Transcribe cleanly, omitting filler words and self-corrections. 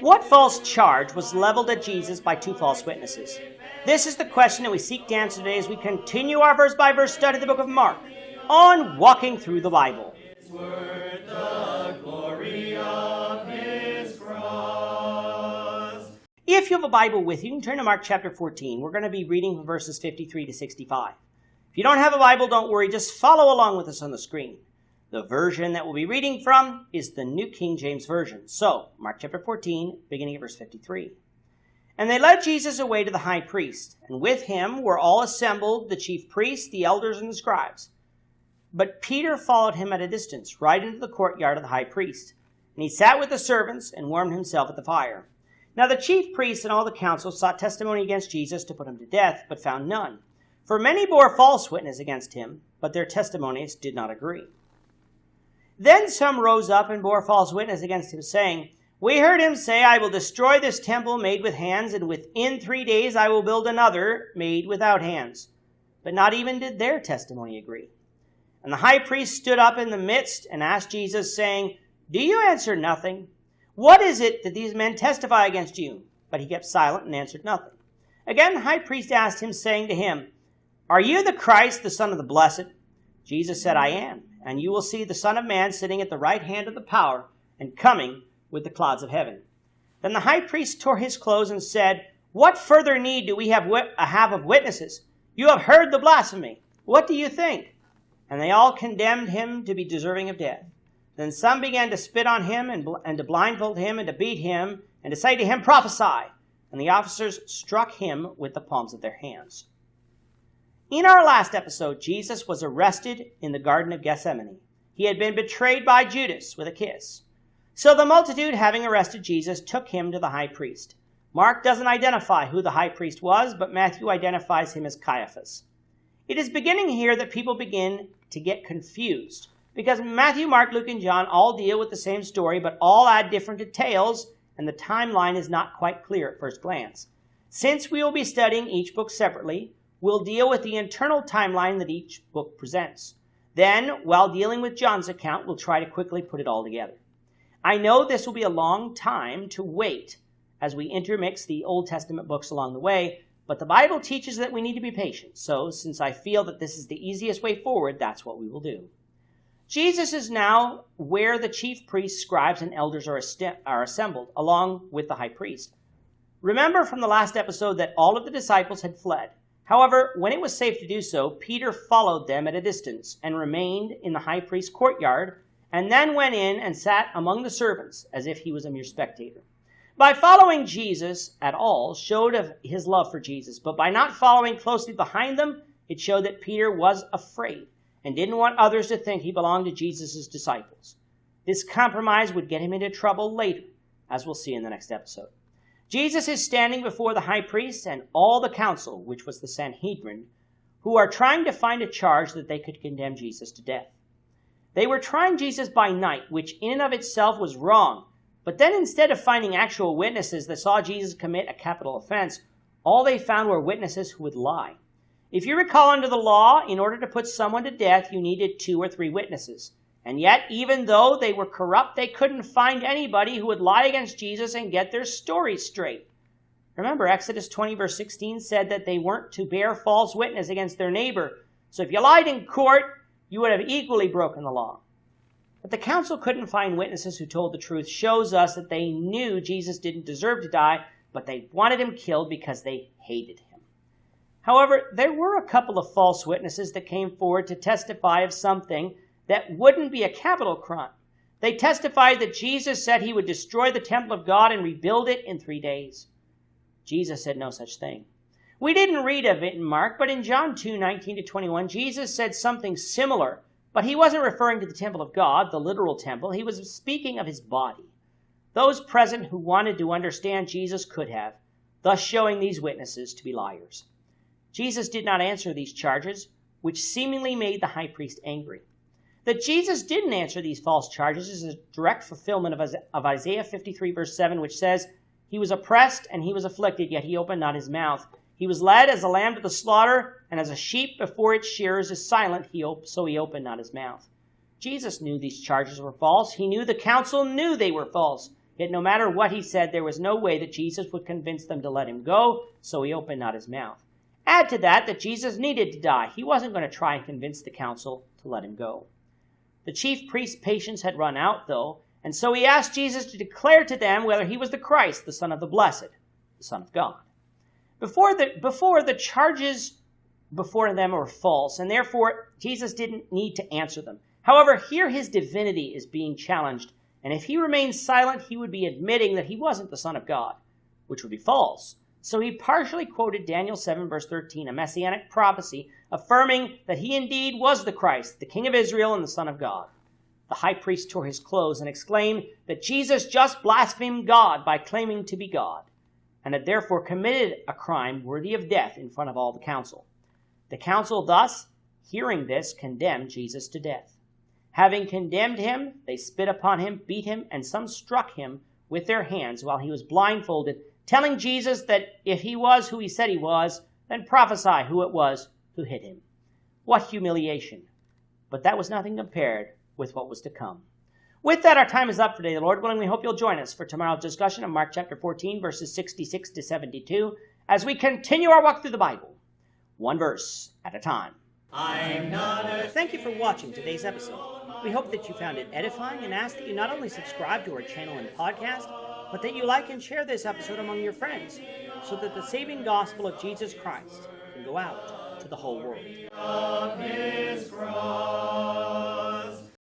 What false charge was leveled at Jesus by two false witnesses? This is the question that we seek to answer today as we continue our verse-by-verse study of the book of Mark on Walking Through the Bible. If you have a Bible with you, you can turn to Mark chapter 14. We're going to be reading from verses 53 to 65. If you don't have a Bible, don't worry. Just follow along with us on the screen. The version that we'll be reading from is the New King James Version. So, Mark chapter 14, beginning at verse 53. And they led Jesus away to the high priest, and with him were all assembled, the chief priests, the elders, and the scribes. But Peter followed him at a distance, right into the courtyard of the high priest. And he sat with the servants and warmed himself at the fire. Now the chief priests and all the council sought testimony against Jesus to put him to death, but found none. For many bore false witness against him, but their testimonies did not agree. Then some rose up and bore false witness against him, saying, We heard him say, I will destroy this temple made with hands, and within 3 days I will build another made without hands. But not even did their testimony agree. And the high priest stood up in the midst and asked Jesus, saying, Do you answer nothing? What is it that these men testify against you? But he kept silent and answered nothing. Again the high priest asked him, saying to him, Are you the Christ, the Son of the Blessed? Jesus said, I am. And you will see the Son of Man sitting at the right hand of the power and coming with the clouds of heaven. Then the high priest tore his clothes and said, What further need do we have of witnesses? You have heard the blasphemy. What do you think? And they all condemned him to be deserving of death. Then some began to spit on him and to blindfold him and to beat him and to say to him, Prophesy. And the officers struck him with the palms of their hands. In our last episode, Jesus was arrested in the Garden of Gethsemane. He had been betrayed by Judas with a kiss. So the multitude, having arrested Jesus, took him to the high priest. Mark doesn't identify who the high priest was, but Matthew identifies him as Caiaphas. It is beginning here that people begin to get confused, because Matthew, Mark, Luke, and John all deal with the same story, but all add different details, and the timeline is not quite clear at first glance. Since we will be studying each book separately, we'll deal with the internal timeline that each book presents. Then, while dealing with John's account, we'll try to quickly put it all together. I know this will be a long time to wait as we intermix the Old Testament books along the way, but the Bible teaches that we need to be patient. So, since I feel that this is the easiest way forward, that's what we will do. Jesus is now where the chief priests, scribes, and elders are assembled, along with the high priest. Remember from the last episode that all of the disciples had fled. However, when it was safe to do so, Peter followed them at a distance and remained in the high priest's courtyard, and then went in and sat among the servants as if he was a mere spectator. By following Jesus at all showed of his love for Jesus, but by not following closely behind them, it showed that Peter was afraid and didn't want others to think he belonged to Jesus' disciples. This compromise would get him into trouble later, as we'll see in the next episode. Jesus is standing before the high priest and all the council, which was the Sanhedrin, who are trying to find a charge that they could condemn Jesus to death. They were trying Jesus by night, which in and of itself was wrong. But then instead of finding actual witnesses that saw Jesus commit a capital offense, all they found were witnesses who would lie. If you recall under the law, in order to put someone to death, you needed 2 or 3 witnesses. And yet, even though they were corrupt, they couldn't find anybody who would lie against Jesus and get their story straight. Remember, Exodus 20 verse 16 said that they weren't to bear false witness against their neighbor. So if you lied in court, you would have equally broken the law. But the council couldn't find witnesses who told the truth. Shows us that they knew Jesus didn't deserve to die, but they wanted him killed because they hated him. However, there were a couple of false witnesses that came forward to testify of something that wouldn't be a capital crime. They testified that Jesus said he would destroy the temple of God and rebuild it in 3 days. Jesus said no such thing. We didn't read of it in Mark, but in John 2:19-21, Jesus said something similar, but he wasn't referring to the temple of God, the literal temple. He was speaking of his body. Those present who wanted to understand Jesus could have, thus showing these witnesses to be liars. Jesus did not answer these charges, which seemingly made the high priest angry. That Jesus didn't answer these false charges is a direct fulfillment of Isaiah 53 verse 7, which says, He was oppressed and he was afflicted, yet he opened not his mouth. He was led as a lamb to the slaughter, and as a sheep before its shearers is silent, so he opened not his mouth. Jesus knew these charges were false. He knew the council knew they were false. Yet no matter what he said, there was no way that Jesus would convince them to let him go, so he opened not his mouth. Add to that Jesus needed to die. He wasn't going to try and convince the council to let him go. The chief priest's patience had run out, though, and so he asked Jesus to declare to them whether he was the Christ, the Son of the Blessed, the Son of God. Before the charges before them were false, and therefore Jesus didn't need to answer them. However, here his divinity is being challenged, and if he remained silent, he would be admitting that he wasn't the Son of God, which would be false. So he partially quoted Daniel 7, verse 13, a messianic prophecy, affirming that he indeed was the Christ, the King of Israel and the Son of God. The high priest tore his clothes and exclaimed that Jesus just blasphemed God by claiming to be God, and had therefore committed a crime worthy of death in front of all the council. The council thus, hearing this, condemned Jesus to death. Having condemned him, they spit upon him, beat him, and some struck him with their hands while he was blindfolded, telling Jesus that if he was who he said he was, then prophesy who it was who hit him. What humiliation! But that was nothing compared with what was to come. With that, our time is up for today. The Lord willing, we hope you'll join us for tomorrow's discussion of Mark chapter 14, verses 66 to 72, as we continue our walk through the Bible, one verse at a time. Thank you for watching today's episode. We hope that you found it edifying and ask that you not only subscribe to our channel and podcast, but that you like and share this episode among your friends so that the saving gospel of Jesus Christ can go out to the whole world.